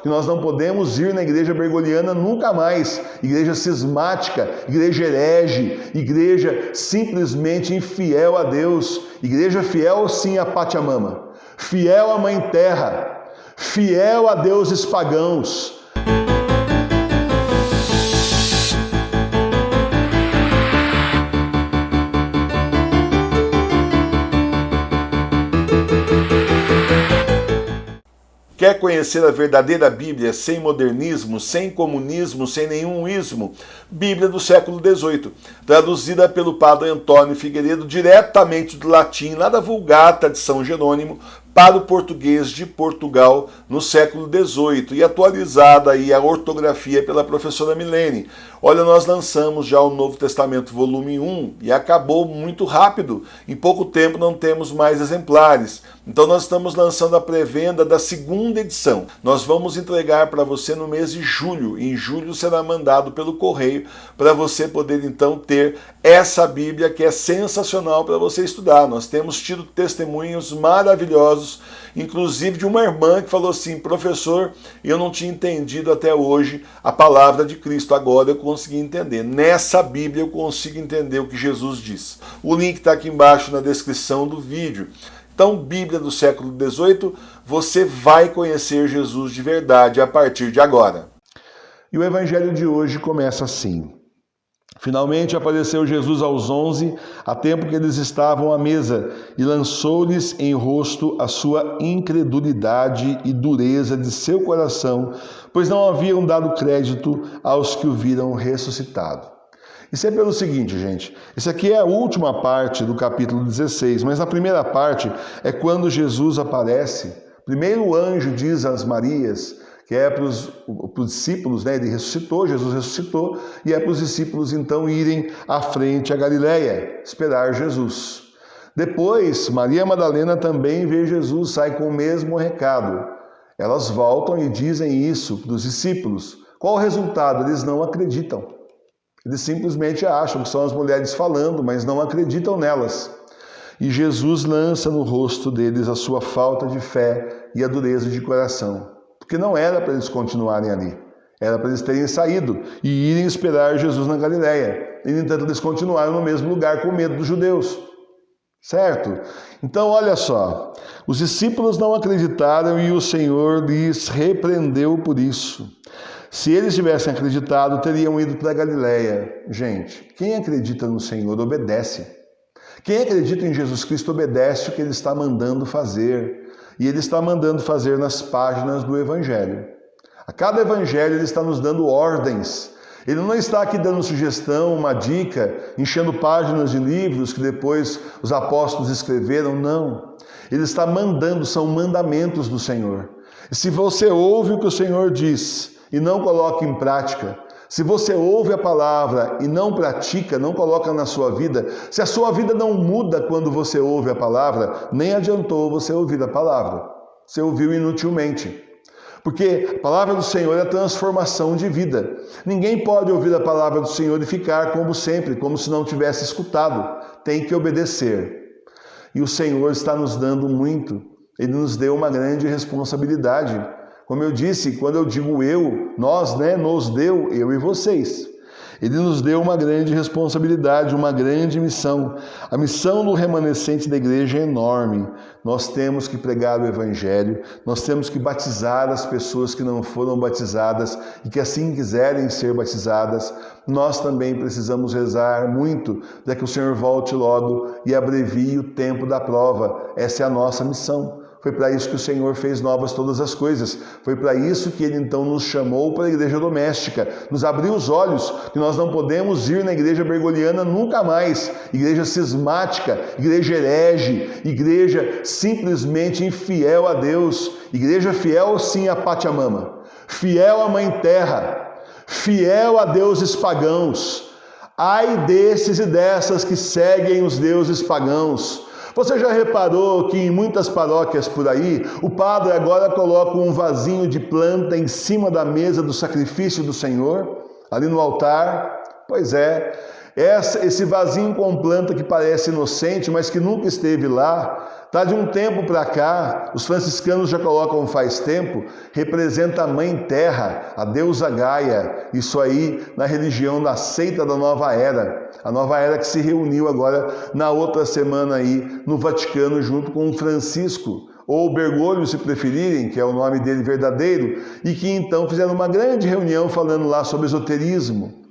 que nós não podemos ir na igreja bergoliana nunca mais, igreja cismática, igreja herege, igreja simplesmente infiel a Deus, igreja fiel sim a Pachamama, fiel à Mãe Terra, fiel a deuses pagãos. Quer conhecer a verdadeira Bíblia sem modernismo, sem comunismo, sem nenhum ismo? Bíblia do século XVIII, traduzida pelo padre Antônio Figueiredo diretamente do latim, lá da Vulgata de São Jerônimo, para o português de Portugal no século XVIII e atualizada aí a ortografia pela professora Milene. Olha, nós lançamos já o Novo Testamento volume 1 e acabou muito rápido. Em pouco tempo não temos mais exemplares. Então nós estamos lançando a pré-venda da segunda edição. Nós vamos entregar para você no mês de julho. Em julho será mandado pelo correio para você poder então ter essa Bíblia que é sensacional para você estudar. Nós temos tido testemunhos maravilhosos, inclusive de uma irmã que falou assim: professor, eu não tinha entendido até hoje a palavra de Cristo, agora eu consegui entender. Nessa Bíblia eu consigo entender o que Jesus diz. O link está aqui embaixo na descrição do vídeo. Então, Bíblia do século XVIII, você vai conhecer Jesus de verdade a partir de agora. E o evangelho de hoje começa assim. Finalmente apareceu Jesus aos 11, a tempo que eles estavam à mesa, e lançou-lhes em rosto a sua incredulidade e dureza de seu coração, pois não haviam dado crédito aos que o viram ressuscitado. Isso é pelo seguinte, gente, isso aqui é a última parte do capítulo 16, mas na primeira parte é quando Jesus aparece. Primeiro o anjo diz às Marias, que é para os discípulos, né? Ele ressuscitou, Jesus ressuscitou, e é para os discípulos então irem à frente a Galileia, esperar Jesus. Depois, Maria Madalena também vê Jesus, sai com o mesmo recado. Elas voltam e dizem isso para os discípulos. Qual o resultado? Eles não acreditam. Eles simplesmente acham que são as mulheres falando, mas não acreditam nelas. E Jesus lança no rosto deles a sua falta de fé e a dureza de coração. Porque não era para eles continuarem ali. Era para eles terem saído e irem esperar Jesus na Galileia. E, no entanto, eles continuaram no mesmo lugar com medo dos judeus. Certo? Então, olha só. Os discípulos não acreditaram e o Senhor lhes repreendeu por isso. Se eles tivessem acreditado, teriam ido para a Galileia. Gente, quem acredita no Senhor obedece. Quem acredita em Jesus Cristo obedece o que Ele está mandando fazer. E Ele está mandando fazer nas páginas do Evangelho. A cada Evangelho Ele está nos dando ordens. Ele não está aqui dando sugestão, uma dica, enchendo páginas de livros que depois os apóstolos escreveram, não. Ele está mandando, são mandamentos do Senhor. E se você ouve o que o Senhor diz e não coloca em prática, se você ouve a palavra e não pratica, não coloca na sua vida, se a sua vida não muda quando você ouve a palavra, nem adiantou você ouvir a palavra. Você ouviu inutilmente. Porque a palavra do Senhor é a transformação de vida. Ninguém pode ouvir a palavra do Senhor e ficar como sempre, como se não tivesse escutado. Tem que obedecer. E o Senhor está nos dando muito. Ele nos deu uma grande responsabilidade. Como eu disse, quando eu digo eu, nós, nos deu, eu e vocês. Ele nos deu uma grande responsabilidade, uma grande missão. A missão do remanescente da igreja é enorme. Nós temos que pregar o Evangelho, nós temos que batizar as pessoas que não foram batizadas e que assim quiserem ser batizadas. Nós também precisamos rezar muito para que o Senhor volte logo e abrevie o tempo da prova. Essa é a nossa missão. Foi para isso que o Senhor fez novas todas as coisas. Foi para isso que Ele então nos chamou para a igreja doméstica. Nos abriu os olhos que nós não podemos ir na igreja bergoliana nunca mais. Igreja cismática, igreja herege, igreja simplesmente infiel a Deus. Igreja fiel sim a Pachamama, fiel à Mãe Terra, fiel a deuses pagãos. Ai desses e dessas que seguem os deuses pagãos. Você já reparou que em muitas paróquias por aí, o padre agora coloca um vasinho de planta em cima da mesa do sacrifício do Senhor, ali no altar? Pois é, esse vasinho com planta que parece inocente, mas que nunca esteve lá, Tá de um tempo para cá, os franciscanos já colocam faz tempo, representa a Mãe Terra, a deusa Gaia, isso aí na religião da seita da Nova Era. A Nova Era que se reuniu agora na outra semana aí no Vaticano junto com Francisco, ou Bergoglio se preferirem, que é o nome dele verdadeiro, e que então fizeram uma grande reunião falando lá sobre esoterismo,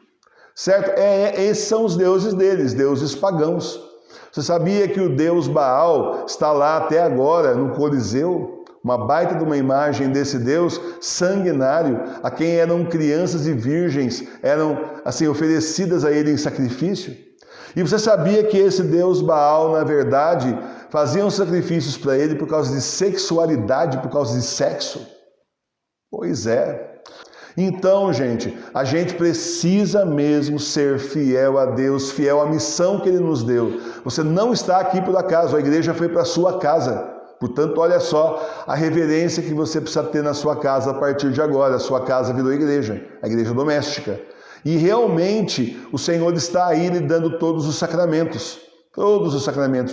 certo? Esses são os deuses deles, deuses pagãos. Você sabia que o deus Baal está lá até agora no Coliseu? Uma baita de uma imagem desse deus sanguinário, a quem eram crianças e virgens, eram assim oferecidas a ele em sacrifício? E você sabia que esse deus Baal, na verdade, faziam sacrifícios para ele por causa de sexualidade, por causa de sexo? Pois é. Então, gente, a gente precisa mesmo ser fiel a Deus, fiel à missão que Ele nos deu. Você não está aqui por acaso, a igreja foi para a sua casa. Portanto, olha só a reverência que você precisa ter na sua casa a partir de agora. A sua casa virou igreja, a igreja doméstica. E realmente o Senhor está aí lhe dando todos os sacramentos,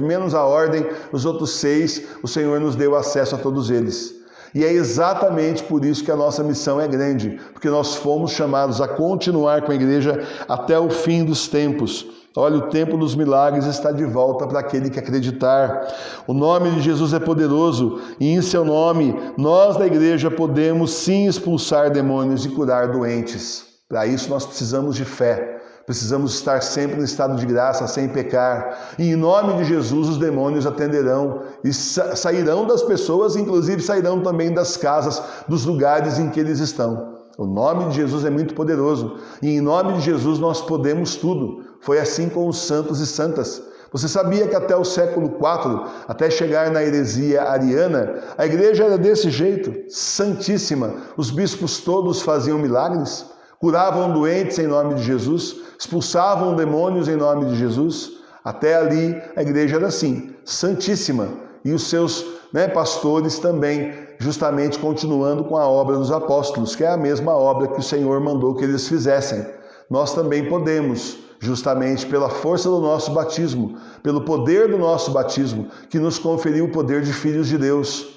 menos a ordem, os outros 6, o Senhor nos deu acesso a todos eles. E é exatamente por isso que a nossa missão é grande, porque nós fomos chamados a continuar com a igreja até o fim dos tempos. Olha, o tempo dos milagres está de volta para aquele que acreditar. O nome de Jesus é poderoso e em seu nome nós da igreja podemos sim expulsar demônios e curar doentes. Para isso nós precisamos de fé. Precisamos estar sempre no estado de graça, sem pecar. E em nome de Jesus os demônios atenderão e sairão das pessoas, inclusive sairão também das casas, dos lugares em que eles estão. O nome de Jesus é muito poderoso. E em nome de Jesus nós podemos tudo. Foi assim com os santos e santas. Você sabia que até o século IV, até chegar na heresia ariana, a igreja era desse jeito, santíssima. Os bispos todos faziam milagres, curavam doentes em nome de Jesus, expulsavam demônios em nome de Jesus. Até ali a igreja era assim, santíssima. E os seus pastores também, justamente continuando com a obra dos apóstolos, que é a mesma obra que o Senhor mandou que eles fizessem. Nós também podemos, justamente pela força do nosso batismo, pelo poder do nosso batismo, que nos conferiu o poder de filhos de Deus.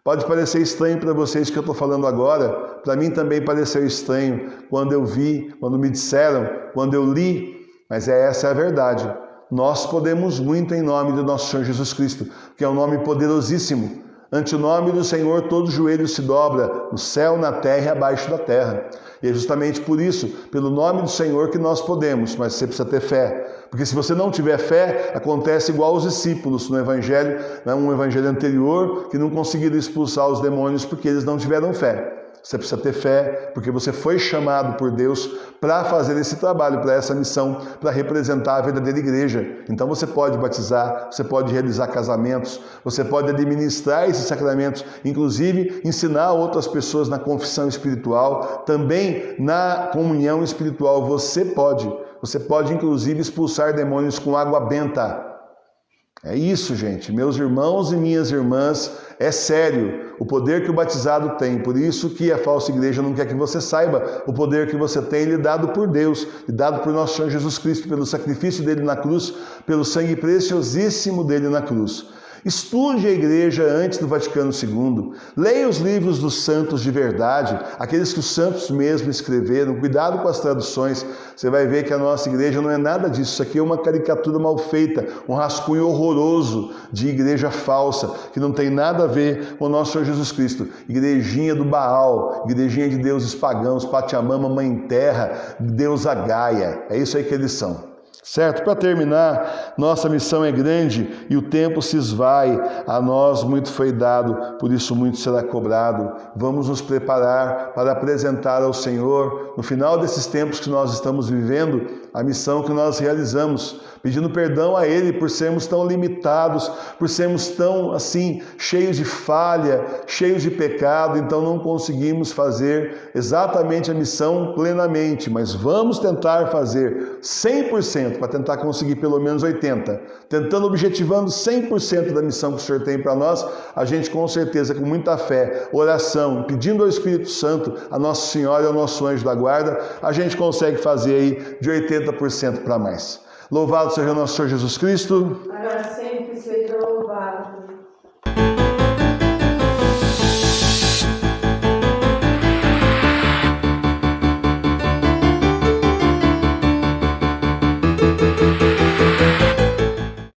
Pode parecer estranho para vocês que eu estou falando agora, para mim também pareceu estranho quando eu vi, quando me disseram, quando eu li, mas essa é a verdade. Nós podemos muito em nome do nosso Senhor Jesus Cristo, que é um nome poderosíssimo. Ante o nome do Senhor todo joelho se dobra, no céu, na terra e abaixo da terra. E é justamente por isso, pelo nome do Senhor, que nós podemos, mas você precisa ter fé. Porque se você não tiver fé, acontece igual aos discípulos no evangelho, um evangelho anterior, que não conseguiram expulsar os demônios porque eles não tiveram fé. Você precisa ter fé, porque você foi chamado por Deus para fazer esse trabalho, para essa missão, para representar a verdadeira igreja. Então você pode batizar, você pode realizar casamentos, você pode administrar esses sacramentos, inclusive ensinar outras pessoas na confissão espiritual, também na comunhão espiritual. Você pode inclusive expulsar demônios com água benta. É isso, gente, meus irmãos e minhas irmãs, é sério o poder que o batizado tem. Por isso que a falsa igreja não quer que você saiba o poder que você tem lhe dado por Deus, lhe dado por nosso Senhor Jesus Cristo, pelo sacrifício dele na cruz, pelo sangue preciosíssimo dele na cruz. Estude a igreja antes do Vaticano II, leia os livros dos santos de verdade, aqueles que os santos mesmo escreveram, cuidado com as traduções, você vai ver que a nossa igreja não é nada disso, isso aqui é uma caricatura mal feita, um rascunho horroroso de igreja falsa, que não tem nada a ver com o nosso Senhor Jesus Cristo. Igrejinha do Baal, igrejinha de deuses pagãos, Pachamama, Mãe Terra, deusa Gaia, é isso aí que eles são. Certo? Para terminar, nossa missão é grande e o tempo se esvai, a nós muito foi dado, por isso muito será cobrado. Vamos nos preparar para apresentar ao Senhor, no final desses tempos que nós estamos vivendo, a missão que nós realizamos, pedindo perdão a Ele por sermos tão limitados, por sermos tão, assim, cheios de falha, cheios de pecado, então não conseguimos fazer exatamente a missão plenamente, mas vamos tentar fazer 100%, para tentar conseguir pelo menos 80%, tentando, objetivando 100% da missão que o Senhor tem para nós, a gente com certeza, com muita fé, oração, pedindo ao Espírito Santo, a Nossa Senhora e ao nosso anjo da guarda, a gente consegue fazer aí de 80% para mais. Louvado seja o nosso Senhor Jesus Cristo.